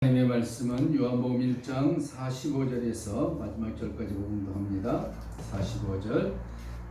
하나님의 말씀은 요한복음 1장 45절에서 마지막 절까지 공부합니다. 45절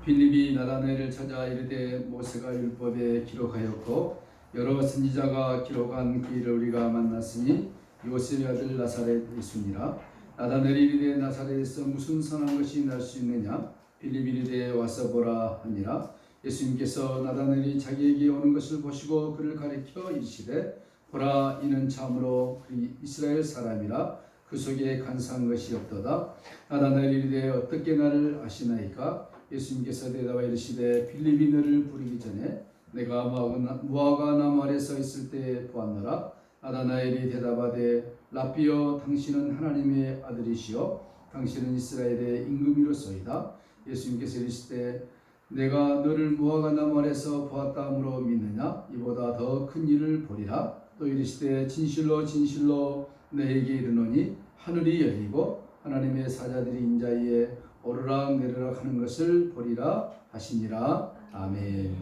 빌립이 나다나엘을 찾아 이르되 모세가 율법에 기록하였고 여러 선지자가 기록한 그 일을 우리가 만났으니 요셉의 아들 나사렛 예수니라. 나다나엘이 이르되 나사렛에서 무슨 선한 것이 날 수 있느냐. 빌립이 이르되 와서 보라 하니라. 예수님께서 나다나엘이 자기에게 오는 것을 보시고 그를 가리켜 이르시되 보라, 이는 참으로 이스라엘 사람이라 그 속에 간사한 것이 없도다. 나다나엘이 이르되 어떻게 나를 아시나이까? 예수님께서 대답하여 이르시되 빌립이 너를 부르기 전에 내가 무화과 나무 아래 서 있을 때에 보았노라. 나다나엘이 대답하되 라삐여, 당신은 하나님의 아들이시요 당신은 이스라엘의 임금이로소이다. 예수님께서 이르시되 내가 너를 무화과 나무 아래서 보았다 함으로 믿느냐? 이보다 더 큰 일을 보리라. 또 이르시되 진실로 진실로 너에게 이르노니 하늘이 열리고 하나님의 사자들이 인자위에 오르락 내리락 하는 것을 보리라 하시니라. 아멘.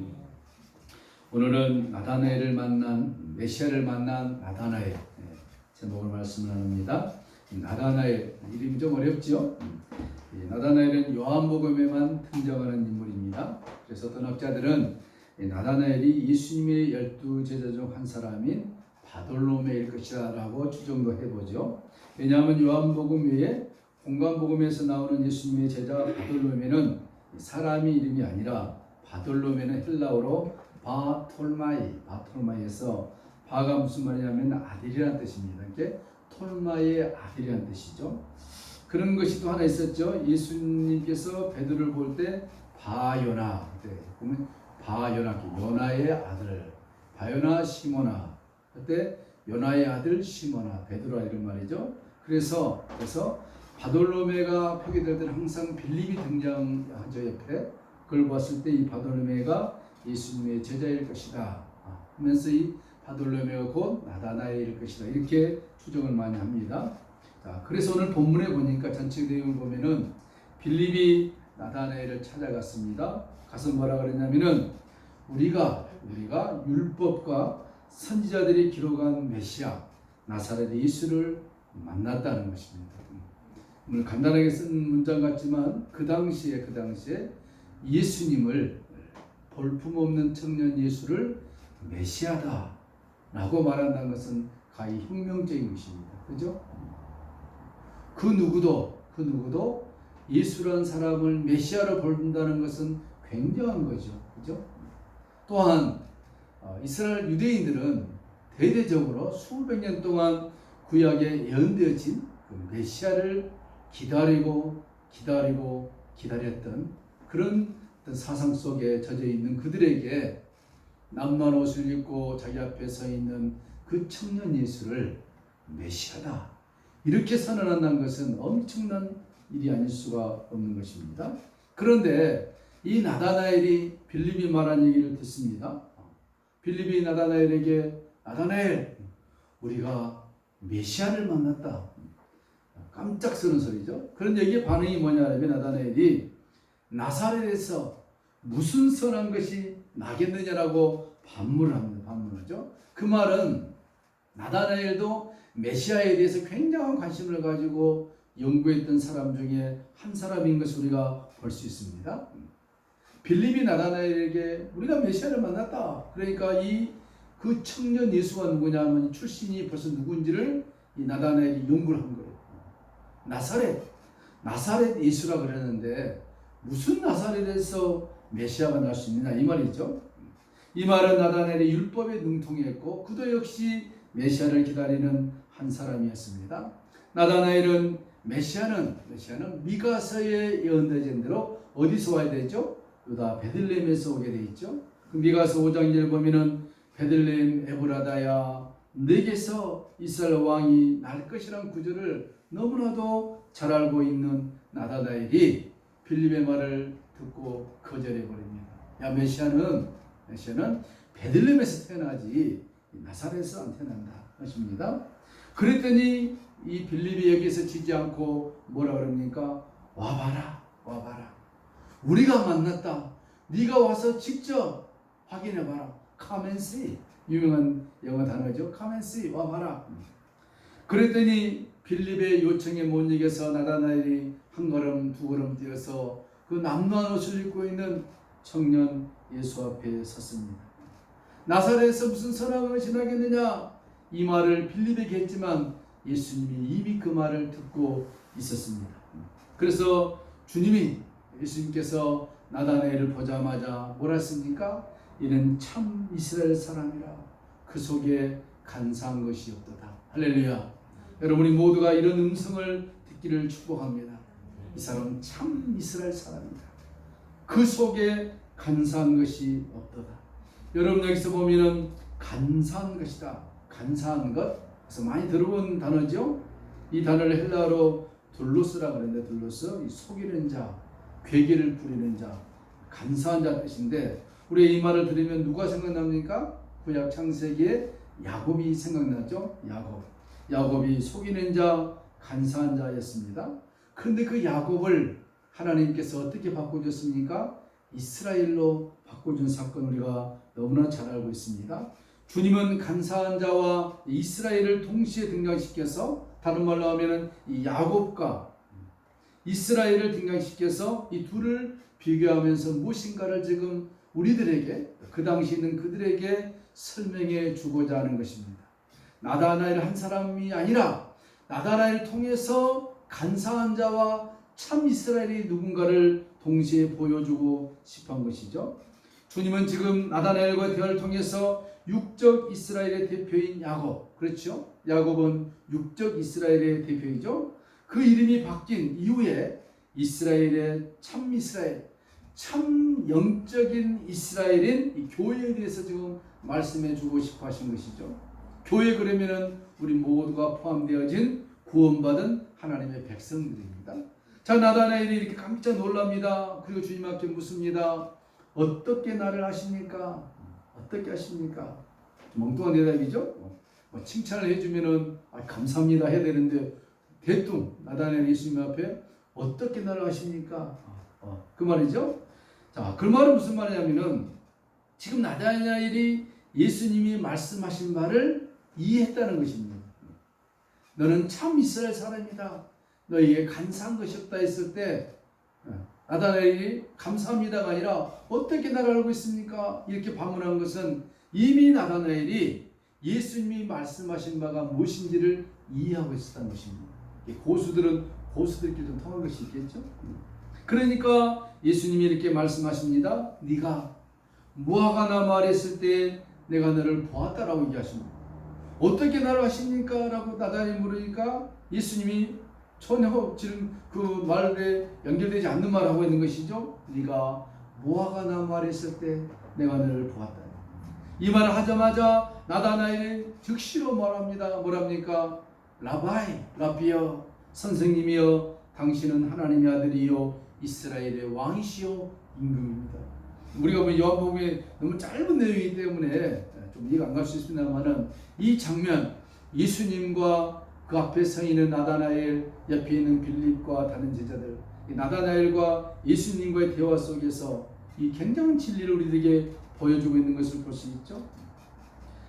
오늘은 나다나엘을 만난, 메시아를 만난 나다나엘 제목을 말씀을 합니다. 나다나엘 이름이 좀 어렵죠? 나다나엘은 요한복음에만 등장하는 인물입니다. 그래서 어떤 학자들은 나다나엘이 예수님의 12제자 중 한 사람인 바돌로메일 것이다 라고 추정도 해보죠. 왜냐하면 요한복음 외에 공관복음에서 나오는 예수님의 제자 바돌로메는 사람이 이름이 아니라 바돌로메는 헬라어로 바톨마이에서 바가 무슨 말이냐면 아들이라는 뜻입니다. 이게 톨마이의 아들이라는 뜻이죠. 그런 것이 또 하나 있었죠. 예수님께서 베드로를 볼 때 바요나, 보면 바요나, 요나의 아들, 바요나 시모나, 그때 요나의 아들 시모나, 베드로라 이런 말이죠. 그래서 바돌로메가 표기될 때는 항상 빌립이 등장하죠. 옆에 그걸 봤을 때 이 바돌로메가 예수님의 제자일 것이다 하면서 이 바돌로메가 곧 나다나엘일 것이다 이렇게 추정을 많이 합니다. 자, 그래서 오늘 본문에 보니까 전체 내용을 보면은 빌립이 나다나엘을 찾아갔습니다. 가서 뭐라 그랬냐면은 우리가 율법과 선지자들이 기록한 메시아 나사렛 예수를 만났다는 것입니다. 오늘 간단하게 쓴 문장 같지만 그 당시에 예수님을 볼품없는 청년 예수를 메시아다 라고 말한다는 것은 가히 혁명적인 것입니다. 그죠? 그 누구도 예수라는 사람을 메시아로 본다는 것은 굉장한 거죠. 그죠? 또한 이스라엘 유대인들은 대대적으로 수백 년 동안 구약에 예언되어진 그 메시아를 기다렸던 그런 사상 속에 젖어 있는 그들에게 남만 옷을 입고 자기 앞에 서 있는 그 청년 예수를 메시아다 이렇게 선언한다는 것은 엄청난 일이 아닐 수가 없는 것입니다. 그런데 이 나다나엘이 빌립이 말한 얘기를 듣습니다. 빌립이 나다나엘에게 나다나엘 우리가 메시아를 만났다. 깜짝 서는 소리죠. 그런 얘기의 반응이 뭐냐면 나다나엘이 나사렛에서 무슨 선한 것이 나겠느냐라고 반문하죠. 그 말은 나다나엘도 메시아에 대해서 굉장한 관심을 가지고 연구했던 사람 중에 한 사람인 것을 우리가 볼 수 있습니다. 빌립이 나다나엘에게 우리가 메시아를 만났다. 그러니까 그 청년 예수가 누구냐면 출신이 벌써 누군지를 이 나다나엘이 연구를 한 거예요. 나사렛 예수라 그러는데 무슨 나사렛에서 메시아가 날 수 있느냐 이 말이죠. 이 말은 나다나엘이 율법에 능통했고 그도 역시 메시아를 기다리는 한 사람이었습니다. 나다나엘은 메시아는 미가서에 예언된 대로 어디서 와야 되죠? 유다 베들레헴에서 오게 돼 있죠. 그 미가서 5장 1절 보면은 베들레헴 에브라다야 내게서 이스라엘 왕이 날 것이란 구절을 너무나도 잘 알고 있는 나다나엘이 빌립의 말을 듣고 거절해 버립니다. 야 메시아는 베들레헴에서 태어나지 나사렛에서 안 태어난다 하십니다. 그랬더니 이 빌립이 여기서 지지 않고 뭐라 그럽니까? 와봐라. 우리가 만났다. 네가 와서 직접 확인해봐라. Come and see. 유명한 영어 단어죠. Come and see. 와봐라. 그랬더니 빌립의 요청에 못 이겨서 나다나엘이 한 걸음 두 걸음 뛰어서 그 남루한 옷을 입고 있는 청년 예수 앞에 섰습니다. 나사렛에서 무슨 선한 것이 나겠느냐, 이 말을 빌립에게 했지만 예수님이 이미 그 말을 듣고 있었습니다. 그래서 예수님께서 나다나엘을 보자마자 뭐라 했습니까? 이는 참 이스라엘 사람이라, 그 속에 간사한 것이 없도다. 할렐루야. 여러분이 모두가 이런 음성을 듣기를 축복합니다. 이 사람은 참 이스라엘 사람이다. 그 속에 간사한 것이 없도다. 여러분 여기서 보면은 간사한 것이다. 간사한 것. 그래서 많이 들어본 단어죠. 이 단어를 헬라어로 둘로스라고 하는데, 둘로스, 이 속이는 자, 괴계를 부리는 자, 간사한 자 뜻인데, 우리 이 말을 들으면 누가 생각납니까? 구약 창세기에 야곱이 생각나죠. 야곱이 속이는 자, 간사한 자였습니다. 그런데 그 야곱을 하나님께서 어떻게 바꿔줬습니까? 이스라엘로 바꿔준 사건 우리가 너무나 잘 알고 있습니다. 주님은 간사한 자와 이스라엘을 동시에 등장시켜서, 다른 말로 하면은 이 야곱과 이스라엘을 등장시켜서 이 둘을 비교하면서 무엇인가를 지금 우리들에게, 그 당시 있는 그들에게 설명해 주고자 하는 것입니다. 나다나엘 한 사람이 아니라 나다나엘을 통해서 간사한 자와 참 이스라엘이 누군가를 동시에 보여주고 싶은 것이죠. 주님은 지금 나다나엘과 대화를 통해서 육적 이스라엘의 대표인 야곱, 그렇죠? 야곱은 육적 이스라엘의 대표이죠. 그 이름이 바뀐 이후에 이스라엘의 참 이스라엘, 참 영적인 이스라엘인 이 교회에 대해서 지금 말씀해 주고 싶어 하신 것이죠. 교회 그러면은 우리 모두가 포함되어진 구원받은 하나님의 백성들입니다. 자, 나다나엘이 이렇게 깜짝 놀랍니다. 그리고 주님 앞에 묻습니다. 어떻게 나를 아십니까? 어떻게 아십니까? 멍뚱한 대답이죠. 칭찬을 해주면은 감사합니다 해야 되는데, 대뚱 나다나엘 예수님 앞에 어떻게 나를 아십니까? 그 말이죠. 자, 그 말은 무슨 말이냐면은, 지금 나다나엘이 예수님이 말씀하신 말을 이해했다는 것입니다. 너는 참 이스라엘 사람이다. 너에게 간사한 것이 없다 했을 때, 나다나엘이 감사합니다가 아니라 어떻게 나를 알고 있습니까? 이렇게 반문한 것은 이미 나다나엘이 예수님이 말씀하신 바가 무엇인지를 이해하고 있었다는 것입니다. 고수들끼리 좀 통한 것이 있겠죠. 그러니까 예수님이 이렇게 말씀하십니다. 네가 무화과 나무 아래 있을 때 내가 너를 보았다라고 얘기하십니다. 어떻게 나를 아십니까? 라고 나다나엘이 물으니까 예수님이 전혀 지금 그 말에 연결되지 않는 말을 하고 있는 것이죠. 네가 무화과 나무 아래 있을 때 내가 너를 보았다. 이 말을 하자마자 나다나엘이 즉시로 말합니다. 뭐랍니까? 라비여, 선생님이여, 당신은 하나님의 아들이요 이스라엘의 왕이시요 임금입니다. 우리가 뭐 요한복음에 너무 짧은 내용이기 때문에 좀 이해가 안 갈 수 있습니다만은, 이 장면, 예수님과 그 앞에 서 있는 나다나엘, 옆에 있는 빌립과 다른 제자들, 나다나엘과 예수님과의 대화 속에서 이 굉장한 진리를 우리에게 보여주고 있는 것을 볼 수 있죠.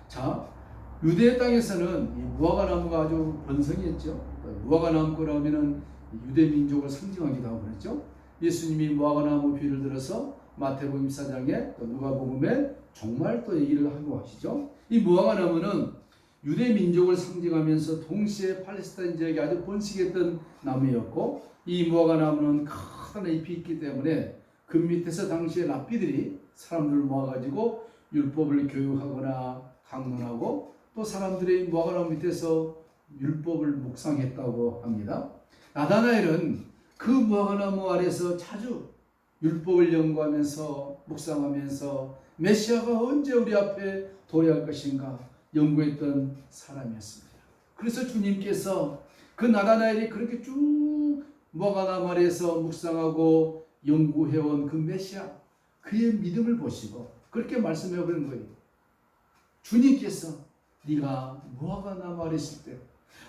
자, 유대 땅에서는 이 무화과 나무가 아주 번성했죠. 무화과 나무라고 하면은 유대 민족을 상징하기도 하고 그랬죠. 예수님이 무화과 나무 비유를 들어서 마태복음 14장에 또 누가복음에 정말 또 얘기를 하고 하시죠. 이 무화과 나무는 유대 민족을 상징하면서 동시에 팔레스타인 지역에 아주 번식했던 나무였고, 이 무화과 나무는 커다란 잎이 있기 때문에 그 밑에서 당시에 랍비들이 사람들을 모아가지고 율법을 교육하거나 강론하고, 또 사람들이 무화과 나무 밑에서 율법을 묵상했다고 합니다. 나다나엘은 그 무화과 나무 아래서 자주 율법을 연구하면서 묵상하면서 메시아가 언제 우리 앞에 도래할 것인가 연구했던 사람이었습니다. 그래서 주님께서 그 나다나엘이 그렇게 쭉 무화과 나무 아래에서 묵상하고 연구해온 그 메시아, 그의 믿음을 보시고 그렇게 말씀해 버린 거예요. 주님께서 네가 무화과 나무 아래 있을 때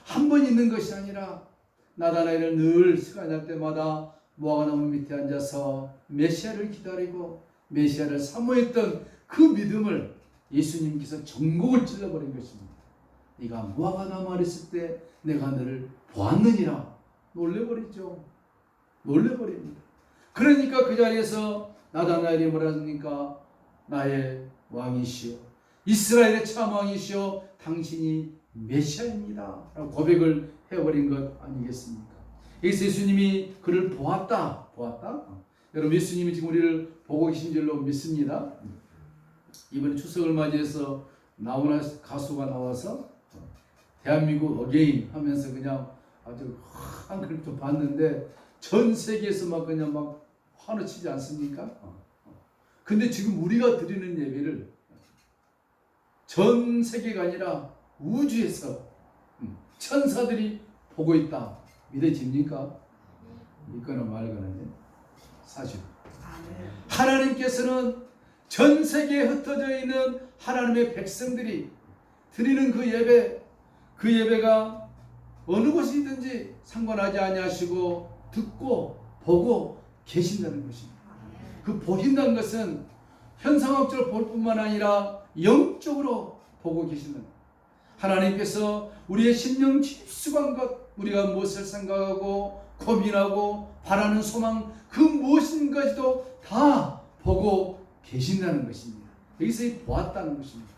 한 번 있는 것이 아니라 나다나엘은 늘 시간이 날 때마다 무화과 나무 밑에 앉아서 메시아를 기다리고 메시아를 사모했던 그 믿음을 예수님께서 전곡을 찔러버린 것입니다. 네가 무화과 나무 아래 있을 때 내가 너를 보았느니라. 놀래버리죠. 놀래버립니다. 그러니까 그 자리에서 나다나엘이 뭐라 합니까? 나의 왕이시여, 이스라엘의 참 왕이시여, 당신이 메시아입니다 라고 고백을 해버린 것 아니겠습니까? 여기서 예수님이 그를 보았다. 여러분, 예수님이 지금 우리를 보고 계신 줄로 믿습니다. 이번에 추석을 맞이해서 나훈아 가수가 나와서 대한민국 어게인 하면서 그냥 아주 한 그림 좀 봤는데 전 세계에서 막 그냥 막 환호치지 않습니까? 근데 지금 우리가 드리는 예배를 전 세계가 아니라 우주에서 천사들이 보고 있다. 믿어집니까? 믿거나 말거나 사실 하나님께서는 전 세계에 흩어져 있는 하나님의 백성들이 드리는 그 예배가 어느 곳이든지 상관하지 아니하시고 듣고 보고 계신다는 것입니다. 그 보신다는 것은 현상학적으로 볼 뿐만 아니라 영적으로 보고 계시는, 하나님께서 우리의 심령 깊숙한 것, 우리가 무엇을 생각하고 고민하고 바라는 소망, 그 무엇인가지도 다 보고 계신다는 것입니다. 여기서 보았다는 것입니다.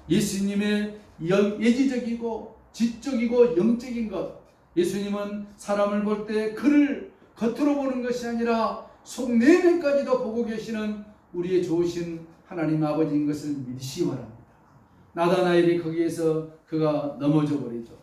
예수님의 예지적이고 지적이고 영적인 것, 예수님은 사람을 볼 때 그를 겉으로 보는 것이 아니라 속 내면까지도 보고 계시는 우리의 좋으신 하나님 아버지인 것을 믿으시기 바랍니다. 나다나엘이 거기에서 그가 넘어져 버리죠.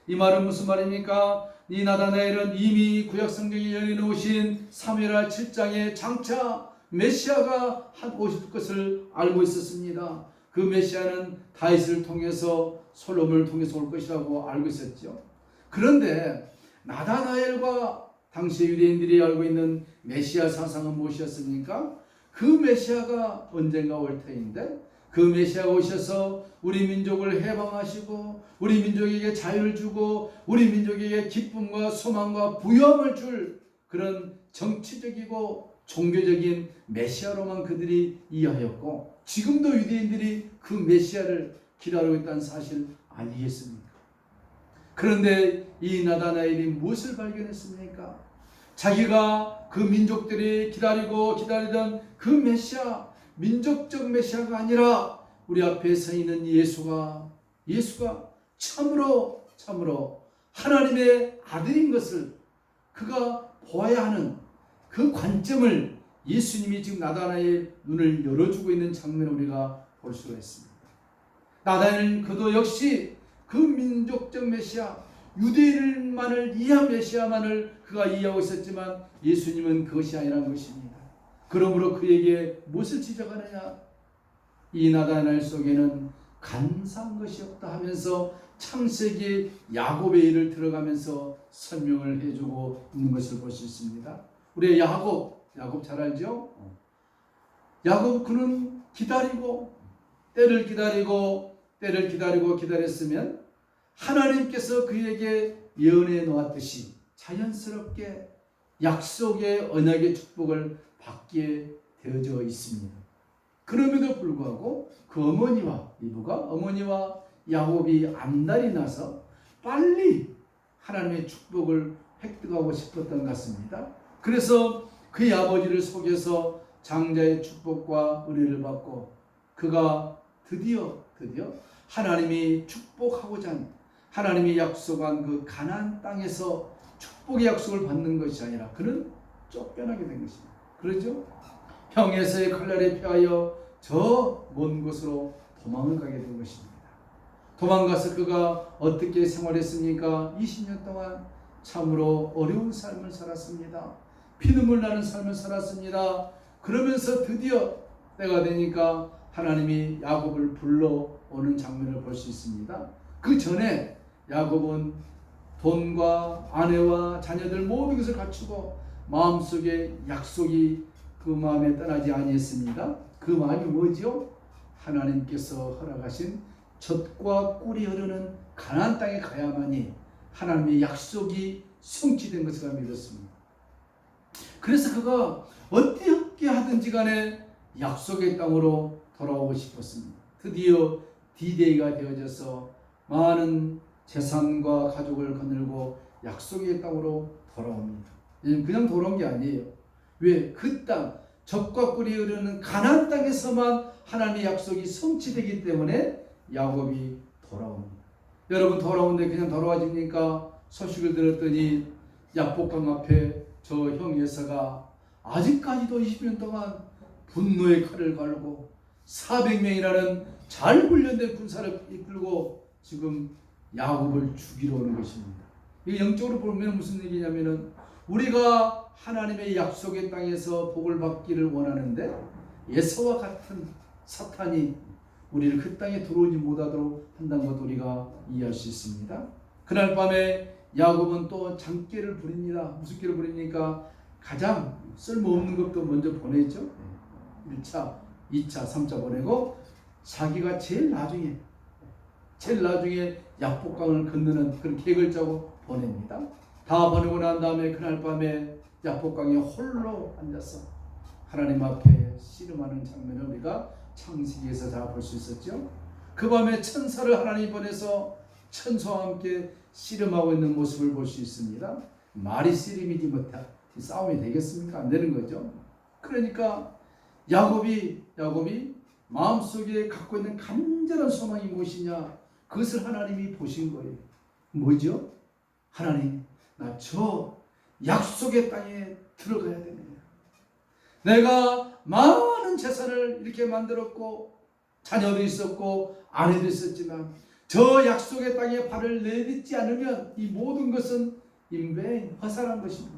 이 말은 무슨 말입니까? 이 나다나엘은 이미 구약성경에 열려놓으신 사무엘하 7장에 장차 메시아가 오실 것을 알고 있었습니다. 그 메시아는 다윗을 통해서 솔로몬을 통해서 올 것이라고 알고 있었죠. 그런데 나다나엘과 당시 유대인들이 알고 있는 메시아 사상은 무엇이었습니까? 그 메시아가 언젠가 올 터인데 그 메시아가 오셔서 우리 민족을 해방하시고 우리 민족에게 자유를 주고 우리 민족에게 기쁨과 소망과 부유함을 줄 그런 정치적이고 종교적인 메시아로만 그들이 이해하였고, 지금도 유대인들이 그 메시아를 기다리고 있다는 사실 아니겠습니까? 그런데 이 나다나엘이 무엇을 발견했습니까? 자기가 그 민족들이 기다리던 그 메시아, 민족적 메시아가 아니라 우리 앞에 서 있는 예수가 참으로 하나님의 아들인 것을 그가 보아야 하는 그 관점을 예수님이 지금 나다나엘의 눈을 열어주고 있는 장면을 우리가 볼 수가 있습니다. 나다나엘 그도 역시 그 민족적 메시아, 유대인만을 이해한 메시아만을 그가 이해하고 있었지만 예수님은 그것이 아니라는 것입니다. 그러므로 그에게 무엇을 지적하느냐? 이 나다나엘 속에는 간사한 것이 없다 하면서 창세기 야곱의 일을 들어가면서 설명을 해주고 있는 것을 볼 수 있습니다. 우리 야곱 잘 알죠? 야곱 그는 때를 기다렸으면 하나님께서 그에게 예언해 놓았듯이 자연스럽게 약속의 언약의 축복을 받게 되어져 있습니다. 그럼에도 불구하고 그 어머니와 야곱이 앞날이 나서 빨리 하나님의 축복을 획득하고 싶었던 것 같습니다. 그래서 그의 아버지를 속여서 장자의 축복과 은혜를 받고 그가 드디어 하나님이 축복하고자 한, 하나님이 약속한 그 가나안 땅에서 축복의 약속을 받는 것이 아니라 그는 쫓겨나게 된 것입니다. 그렇죠? 형에서의 칼날에 피하여 저 먼 곳으로 도망을 가게 된 것입니다. 도망가서 그가 어떻게 생활했습니까? 20년 동안 참으로 어려운 삶을 살았습니다. 피눈물 나는 삶을 살았습니다. 그러면서 드디어 때가 되니까 하나님이 야곱을 불러오는 장면을 볼 수 있습니다. 그 전에 야곱은 돈과 아내와 자녀들 모든 것을 갖추고 마음속에 약속이 그 마음에 떠나지 아니했습니다. 그 마음이 뭐지요? 하나님께서 허락하신 젖과 꿀이 흐르는 가나안 땅에 가야만이 하나님의 약속이 성취된 것을 믿었습니다. 그래서 그가 어떻게 하든지 간에 약속의 땅으로 돌아오고 싶었습니다. 드디어 D-Day가 되어져서 많은 재산과 가족을 거느리고 약속의 땅으로 돌아옵니다. 그냥 돌아온 게 아니에요. 왜? 그 땅, 젖과 꿀이 흐르는 가나안 땅에서만 하나님의 약속이 성취되기 때문에 야곱이 돌아옵니다. 여러분, 돌아오는데 그냥 돌아와집니까? 소식을 들었더니 야복강 앞에 저 형 예사가 아직까지도 20년 동안 분노의 칼을 갈고 400명이라는 잘 훈련된 군사를 이끌고 지금 야곱을 죽이러 오는 것입니다. 이게 영적으로 보면 무슨 얘기냐면은, 우리가 하나님의 약속의 땅에서 복을 받기를 원하는데 에사와 같은 사탄이 우리를 그 땅에 들어오지 못하도록 한다는 것도 우리가 이해할 수 있습니다. 그날 밤에 야곱은 또 장깨를 부립니다. 무슨 깨를 부립니까? 가장 쓸모없는 것도 먼저 보내죠. 1차, 2차, 3차 보내고 자기가 제일 나중에 야복강을 건너는 그런 계획을 짜고 보냅니다. 다 보내고 난 다음에 그날 밤에 야복강에 홀로 앉아서 하나님 앞에 씨름하는 장면을 우리가 창세기에서 다 볼 수 있었죠. 그 밤에 천사를 하나님 보내서 천사와 함께 씨름하고 있는 모습을 볼 수 있습니다. 말이 씨름이지 못해 싸움이 되겠습니까? 안 되는 거죠. 그러니까 야곱이 마음속에 갖고 있는 간절한 소망이 무엇이냐? 그것을 하나님이 보신 거예요. 뭐죠? 하나님, 나 저 약속의 땅에 들어가야 됩니다. 내가 많은 재산을 이렇게 만들었고 자녀도 있었고 아내도 있었지만 저 약속의 땅에 발을 내딛지 않으면 이 모든 것은 인배인 허살한 것입니다.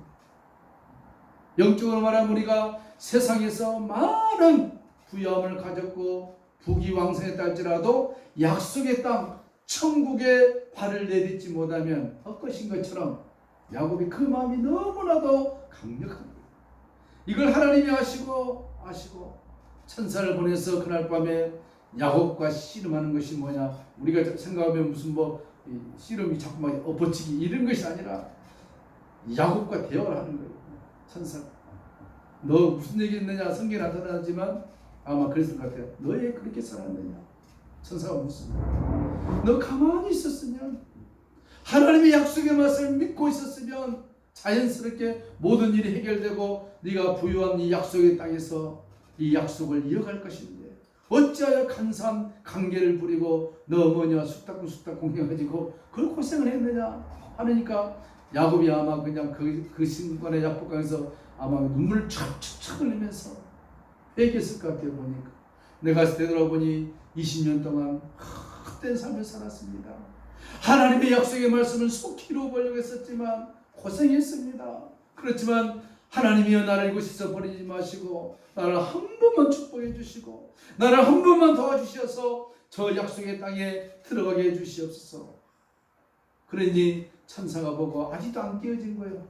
영적으로 말하면 우리가 세상에서 많은 부유함을 가졌고 부귀왕성했다 할지라도 약속의 땅 천국에 발을 내딛지 못하면 헛것인 것처럼 야곱이 그 마음이 너무나도 강력합니다. 이걸 하나님이 아시고 천사를 보내서 그날 밤에 야곱과 씨름하는 것이 뭐냐? 우리가 생각하면 무슨 씨름이 자꾸 막 엎어치기 이런 것이 아니라 야곱과 대화를 하는 거예요. 천사, 너 무슨 얘기 했느냐? 성경에 나타나지만 아마 그랬을 것 같아요. 너 왜 그렇게 살았느냐? 천사가 묻습니다. 너 가만히 있었으면, 하나님의 약속의 말씀을 믿고 있었으면 자연스럽게 모든 일이 해결되고 네가 부유한 이 약속의 땅에서 이 약속을 이어갈 것인데 어찌하여 간사한 관계를 부리고 너 뭐냐 쑥닥 공해가지고 그걸 고생을 했느냐 하니까 야곱이 아마 그냥 그 순간에 야복강에서 아마 눈물을 촥촥 흘리면서 회개했을 것 같아요. 보니까 내가 되돌아보니 20년 동안 헛된 삶을 살았습니다. 하나님의 약속의 말씀을 속히 이루어보려고 했었지만 고생했습니다. 그렇지만 하나님이여 나를 이곳에서 버리지 마시고 나를 한 번만 축복해 주시고 나를 한 번만 도와주셔서 저 약속의 땅에 들어가게 해 주시옵소서. 그러니 천사가 보고 아직도 안 깨어진 거예요.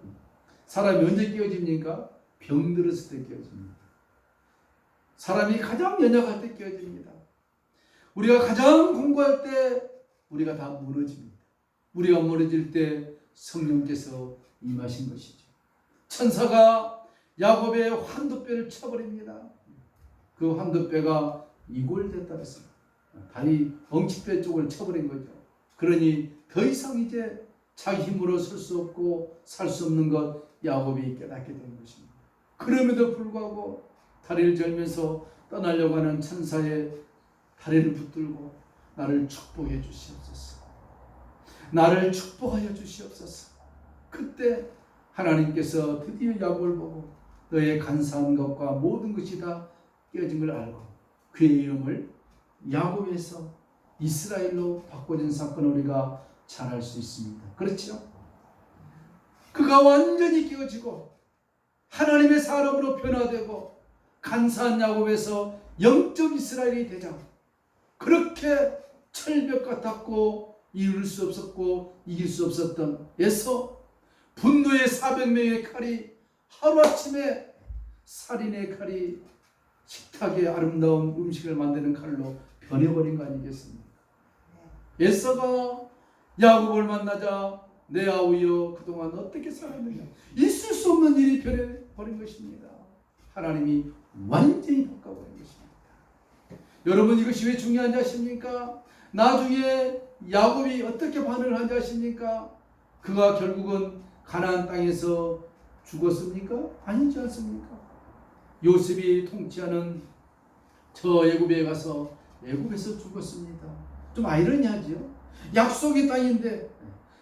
사람이 언제 깨어집니까? 병들었을 때 깨어집니다. 사람이 가장 연약할 때 깨어집니다. 우리가 가장 공부할 때 우리가 다 무너집니다. 우리가 무너질 때 성령께서 임하신 것이죠. 천사가 야곱의 환도뼈를 쳐버립니다. 그 환도뼈가 이골됐다 했습니다. 다리 엉치뼈 쪽을 쳐버린 거죠. 그러니 더 이상 이제 자기 힘으로 설 수 없고 살 수 없는 것 야곱이 깨닫게 된 것입니다. 그럼에도 불구하고 다리를 절면서 떠나려고 하는 천사의 다리를 붙들고 나를 축복해 주시옵소서. 나를 축복하여 주시옵소서. 그때 하나님께서 드디어 야곱을 보고 너의 간사한 것과 모든 것이 다 깨어진 걸 알고 그의 이름을 야곱에서 이스라엘로 바꿔준 사건을 우리가 잘 알 수 있습니다. 그렇죠? 그가 완전히 깨어지고 하나님의 사람으로 변화되고 간사한 야곱에서 영적 이스라엘이 되자 그렇게 철벽 같았고 이룰 수 없었고 이길 수 없었던 에서 분노의 400명의 칼이 하루아침에 살인의 칼이 식탁에 아름다운 음식을 만드는 칼로 변해버린 거 아니겠습니까? 에서가 야곱을 만나자 내 아우여 그동안 어떻게 살았느냐 있을 수 없는 일이 변해버린 것입니다. 하나님이 완전히 바꿔버린 것입니다. 여러분 이것이 왜 중요한지 아십니까? 나중에 야곱이 어떻게 반응을 하지 아십니까? 그가 결국은 가나안 땅에서 죽었습니까? 아니지 않습니까? 요셉이 통치하는 저 애굽에 가서 애굽에서 죽었습니다. 좀 아이러니하죠. 약속의 땅인데,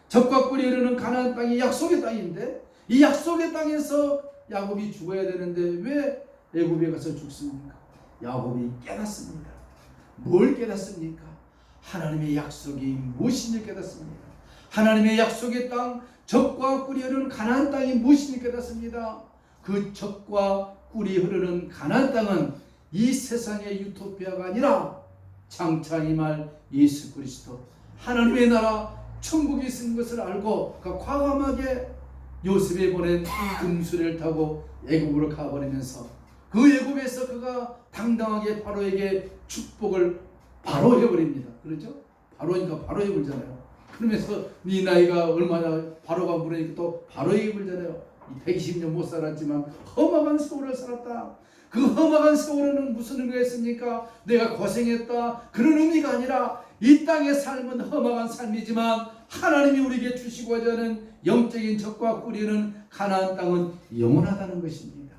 젖과 꿀이 흐르는 가나안 땅이 약속의 땅인데, 이 약속의 땅에서 야곱이 죽어야 되는데 왜 애굽에 가서 죽습니까? 야곱이 깨닫습니다. 뭘 깨닫습니까? 하나님의 약속이 무엇인지 깨닫습니다. 하나님의 약속의 땅, 젖과 꿀이 흐르는 가나안 땅이 무엇인지 깨닫습니다. 그 젖과 꿀이 흐르는 가나안 땅은 이 세상의 유토피아가 아니라 장차 임할 예수 그리스도 하나님의 나라 천국이 있는 것을 알고 그가 과감하게 요셉이 보낸 금수레를 타고 애굽으로 가버리면서 그 애굽에서 그가 당당하게 바로에게 축복을 바로 해버립니다. 그렇죠? 바로니까 바로 해버리잖아요. 그러면서 네 나이가 얼마나 바로가 물으니까 또 바로 해버리잖아요. 120년 못 살았지만 험악한 세월을 살았다. 그 험악한 세월에는 무슨 의미가 있습니까? 내가 고생했다 그런 의미가 아니라 이 땅의 삶은 험악한 삶이지만 하나님이 우리에게 주시고 하자는 영적인 젖과 꿀이는 가나안 땅은 영원하다는 것입니다.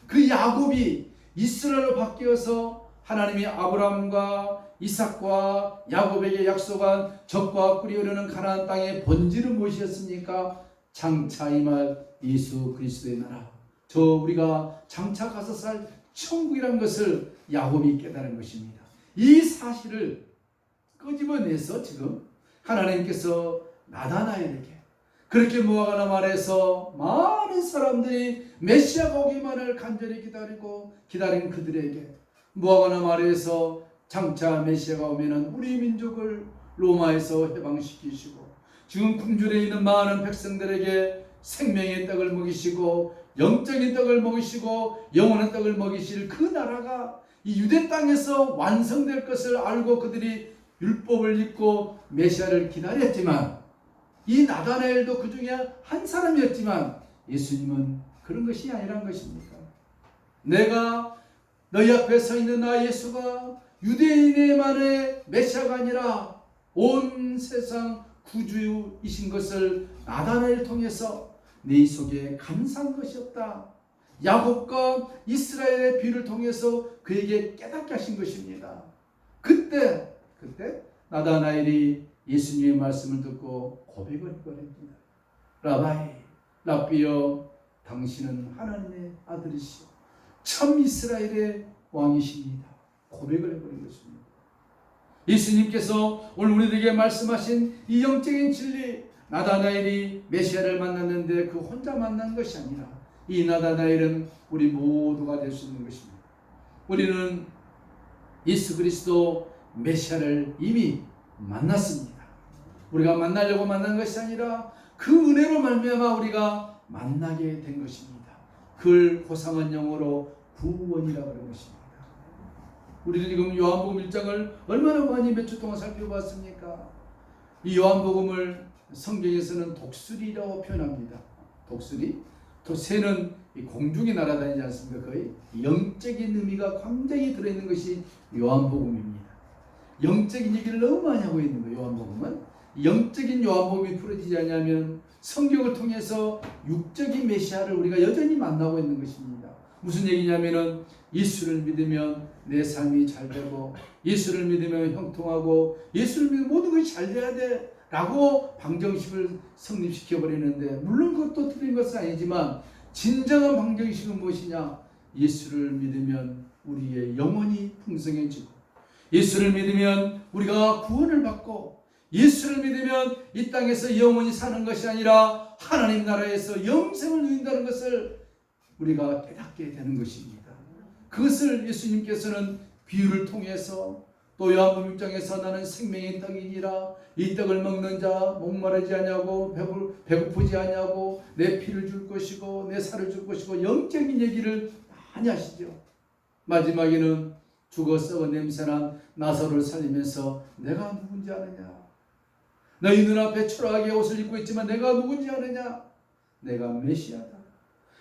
그 야곱이 이스라엘로 바뀌어서 하나님이 아브라함과 이삭과 야곱에게 약속한 젖과 꿀이 흐르는 가나안 땅의 본질은 무엇이었습니까? 장차 임할 예수 그리스도의 나라, 저 우리가 장차 가서 살 천국이라는 것을 야곱이 깨달은 것입니다. 이 사실을 끄집어내서 지금 하나님께서 나다나엘에게 그렇게 모아가나 말해서 많은 사람들이 메시아가 오기만을 간절히 기다린 그들에게 모아가나 말해서 장차 메시아가 오면은 우리 민족을 로마에서 해방시키시고 지금 궁전에 있는 많은 백성들에게 생명의 떡을 먹이시고 영적인 떡을 먹이시고 영원한 떡을 먹이실 그 나라가 이 유대 땅에서 완성될 것을 알고 그들이 율법을 읽고 메시아를 기다렸지만 이 나다나엘도 그 중에 한 사람이었지만 예수님은 그런 것이 아니란 것입니까? 내가 너희 앞에 서 있는 나 예수가 유대인의만의 메시아가 아니라 온 세상 구주이신 것을 나다나엘을 통해서 네 속에 감사한 것이 없다. 야곱과 이스라엘의 비유를 통해서 그에게 깨닫게 하신 것입니다. 그때 나다나엘이 예수님의 말씀을 듣고 고백을 해버립니다. 라바이, 랍비여, 당신은 하나님의 아들이시오 참 이스라엘의 왕이십니다. 고백을 해버린 것입니다. 예수님께서 오늘 우리들에게 말씀하신 이 영적인 진리, 나다나엘이 메시아를 만났는데 그 혼자 만난 것이 아니라 이 나다나엘은 우리 모두가 될 수 있는 것입니다. 우리는 예수 그리스도 메시아를 이미 만났습니다. 우리가 만나려고 만난 것이 아니라 그 은혜로 말미암아 우리가 만나게 된 것입니다. 그걸 고상한 영어로 구원이라고 하는 것입니다. 우리는 지금 요한복음 1장을 얼마나 많이 몇 주 동안 살펴봤습니까? 이 요한복음을 성경에서는 독수리라고 표현합니다. 독수리? 또 새는 공중에 날아다니지 않습니까? 거의 영적인 의미가 굉장히 들어있는 것이 요한복음입니다. 영적인 얘기를 너무 많이 하고 있는 거예요. 요한복음은 영적인 요한복음이 풀어지지 않으면 성경을 통해서 육적인 메시아를 우리가 여전히 만나고 있는 것입니다. 무슨 얘기냐면은 예수를 믿으면 내 삶이 잘 되고 예수를 믿으면 형통하고 예수를 믿으면 모든 것이 잘 돼야 돼 라고 방정식을 성립시켜 버리는데, 물론 그것도 틀린 것은 아니지만 진정한 방정식은 무엇이냐? 예수를 믿으면 우리의 영혼이 풍성해지고 예수를 믿으면 우리가 구원을 받고 예수를 믿으면 이 땅에서 영원히 사는 것이 아니라 하나님 나라에서 영생을 누린다는 것을 우리가 깨닫게 되는 것입니다. 그것을 예수님께서는 비유를 통해서 또 요한복음 6장에서 나는 생명의 떡이니라 이 떡을 먹는 자 목마르지 아니하고 배고프지 아니하고 내 피를 줄 것이고 내 살을 줄 것이고 영적인 얘기를 많이 하시죠. 마지막에는 죽어 썩어 냄새난 나사로를 살리면서 내가 누군지 아느냐? 너희 눈앞에 초라하게 옷을 입고 있지만 내가 누군지 아느냐? 내가 메시아다.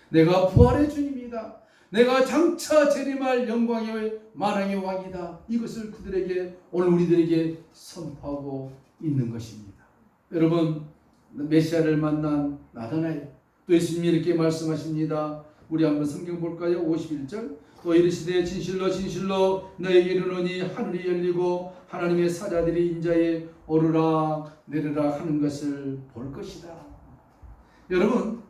내가 부활의 주님이다. 내가 장차 재림할 영광의 만왕의 왕이다. 이것을 그들에게 오늘 우리들에게 선포하고 있는 것입니다. 여러분, 메시아를 만난 나다나엘, 또 예수님이 이렇게 말씀하십니다. 우리 한번 성경 볼까요? 51절. 또 이르시되 진실로 진실로 너에게 이르노니 하늘이 열리고 하나님의 사자들이 인자에 오르락 내리락 하는 것을 볼 것이다. 여러분,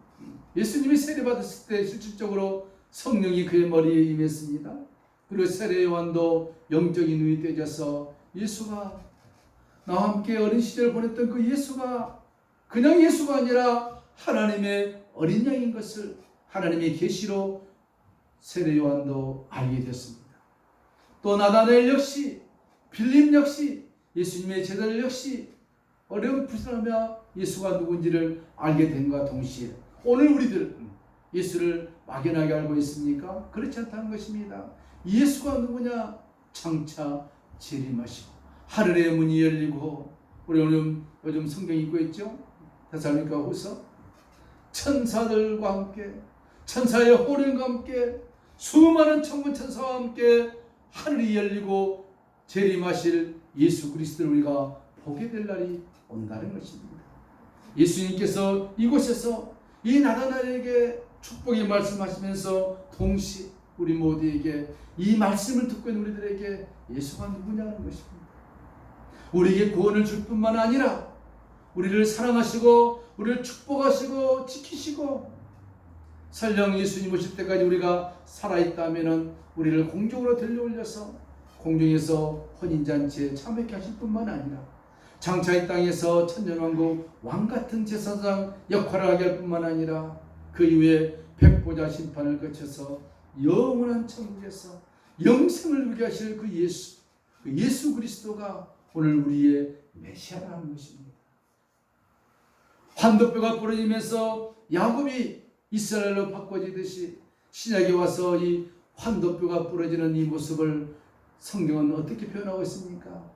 예수님이 세례받았을 때 실질적으로 성령이 그의 머리에 임했습니다. 그리고 세례 요한도 영적인 눈이 떼져서 예수가, 나와 함께 어린 시절 보냈던 그 예수가 그냥 예수가 아니라 하나님의 어린 양인 것을 하나님의 계시로 세례 요한도 알게 됐습니다. 또 나다나엘 역시, 빌립 역시, 예수님의 제자들 역시 어려운 불쌍하며 예수가 누군지를 알게 된과 동시에 오늘 우리들 예수를 막연하게 알고 있습니까? 그렇지 않다는 것입니다. 예수가 누구냐? 장차 재림하시고 하늘의 문이 열리고, 우리 오늘 요즘 성경 읽고 있죠? 데살로니가 후서, 천사들과 함께, 천사의 호령과 함께, 수많은 천군 천사와 함께 하늘이 열리고 재림하실 예수 그리스도를 우리가 보게 될 날이 온다는 것입니다. 예수님께서 이곳에서 이 나다나엘에게 축복의 말씀하시면서 동시에 우리 모두에게 이 말씀을 듣고 있는 우리들에게 예수가 누구냐는 것입니다. 우리에게 구원을 줄 뿐만 아니라 우리를 사랑하시고 우리를 축복하시고 지키시고, 설령 예수님 오실 때까지 우리가 살아있다면 우리를 공중으로 들려올려서 공중에서 혼인잔치에 참여케 하실 뿐만 아니라 장차 이 땅에서 천년왕국 왕같은 제사장 역할을 하게 할 뿐만 아니라 그 이후에 백보자 심판을 거쳐서 영원한 천국에서 영생을 누리게 하실 그 예수 그리스도가 오늘 우리의 메시아라는 것입니다. 환도뼈가 부러지면서 야곱이 이스라엘로 바꿔지듯이 신약에 와서 이 환도뼈가 부러지는 이 모습을 성경은 어떻게 표현하고 있습니까?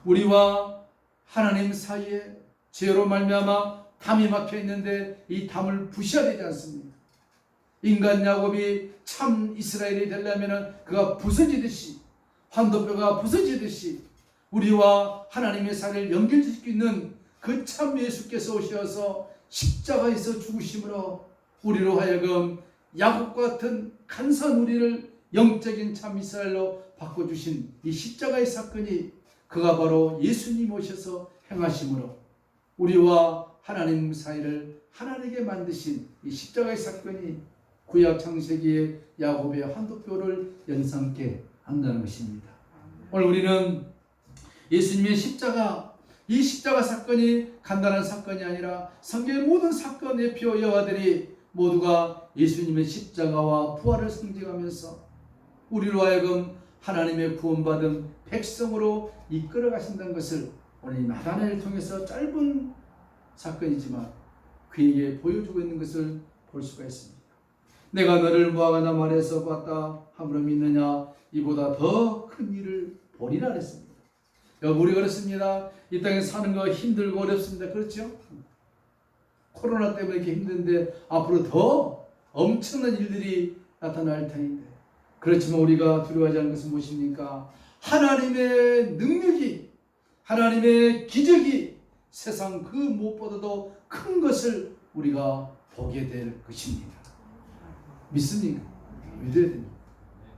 우리와 하나님 사이에 죄로 말미암아 담이 막혀 있는데 이 담을 부셔야 되지 않습니까? 인간 야곱이 참 이스라엘이 되려면 그가 부서지듯이, 환도뼈가 부서지듯이 우리와 하나님의 사이를 연결시키는 그 참 예수께서 오셔서 십자가에서 죽으심으로 우리로 하여금 야곱과 같은 간사한 우리를 영적인 참 이스라엘로 바꿔주신 이 십자가의 사건이, 그가 바로 예수님 오셔서 행하심으로 우리와 하나님 사이를 하나님께 만드신 이 십자가의 사건이 구약 창세기의 야곱의 환도뼈를 연상케 한다는 것입니다. 오늘 우리는 예수님의 십자가, 이 십자가 사건이 간단한 사건이 아니라 성경의 모든 사건의 표 여화들이 모두가 예수님의 십자가와 부활을 상징하면서 우리로 하여금 하나님의 구원받은 백성으로 이끌어 가신다는 것을 오늘 나다나엘을 통해서 짧은 사건이지만 그에게 보여주고 있는 것을 볼 수가 있습니다. 내가 너를 무화과나무 아래에서 봤다 함으로 믿느냐? 이보다 더 큰 일을 보리라 그랬습니다. 우리가 그렇습니다. 이 땅에 사는 거 힘들고 어렵습니다. 그렇죠? 코로나 때문에 이렇게 힘든데 앞으로 더 엄청난 일들이 나타날 터인데, 그렇지만 우리가 두려워하지 않는 것은 무엇입니까? 하나님의 능력이, 하나님의 기적이 세상 그 무엇보다도 큰 것을 우리가 보게 될 것입니다. 믿습니까? 믿어야 됩니다.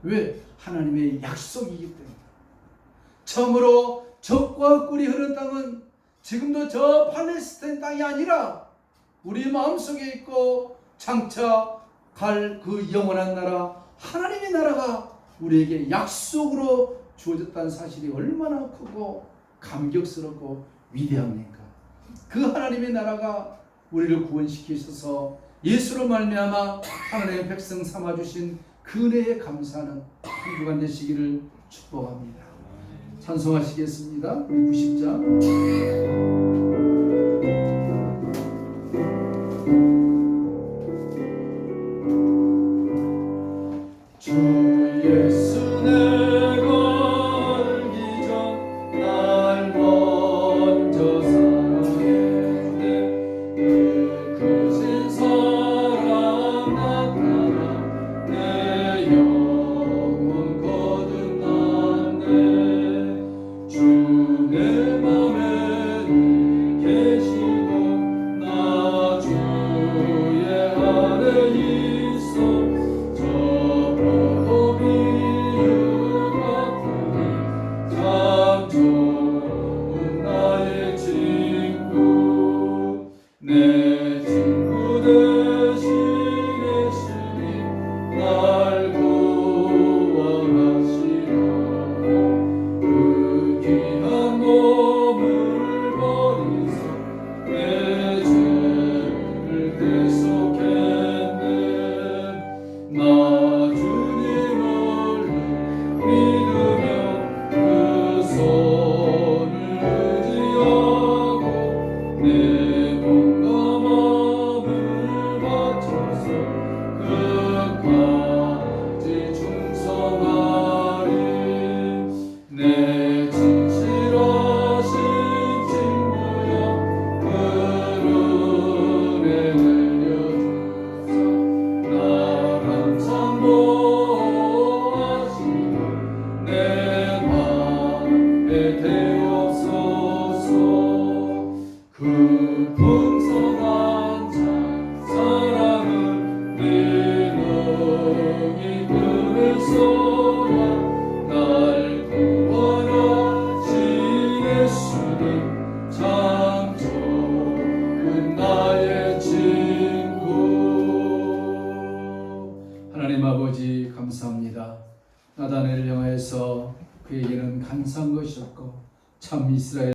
왜? 하나님의 약속이기 때문에. 처음으로 적과 꿀이 흐르는 땅은 지금도 저 팔레스타인 땅이 아니라 우리 마음속에 있고 장차 갈 그 영원한 나라, 하나님의 나라가 우리에게 약속으로 주어졌다는 사실이 얼마나 크고 감격스럽고 위대합니까? 그 하나님의 나라가 우리를 구원시키셔서 예수로 말미암아 하나님의 백성 삼아주신 그 은혜에 감사하는 한 주간 되시기를 축복합니다. 찬송하시겠습니다. 우리 90장. 내 맘에 내 친구 되신 예수님 날 구원하시려 그 귀한 몸을 버리사 내 죄를 대속했네. 나 주님을 믿으며 그 손을 의지하고 내 몸과 마음을 바쳐서 끝까지 충성하리. 내 진실하신 친구여 그 은혜 내려주사 날 항상 보호하시고 내 맘에 되옵소서. 그 풍성한 사랑은 능히 그리소라. 날 구원하신 예수님 참 좋은 나의 친구. 하나님 아버지 감사합니다. 나다넬을 향하여서 그에게는 간사한 것이었고 참 이스라엘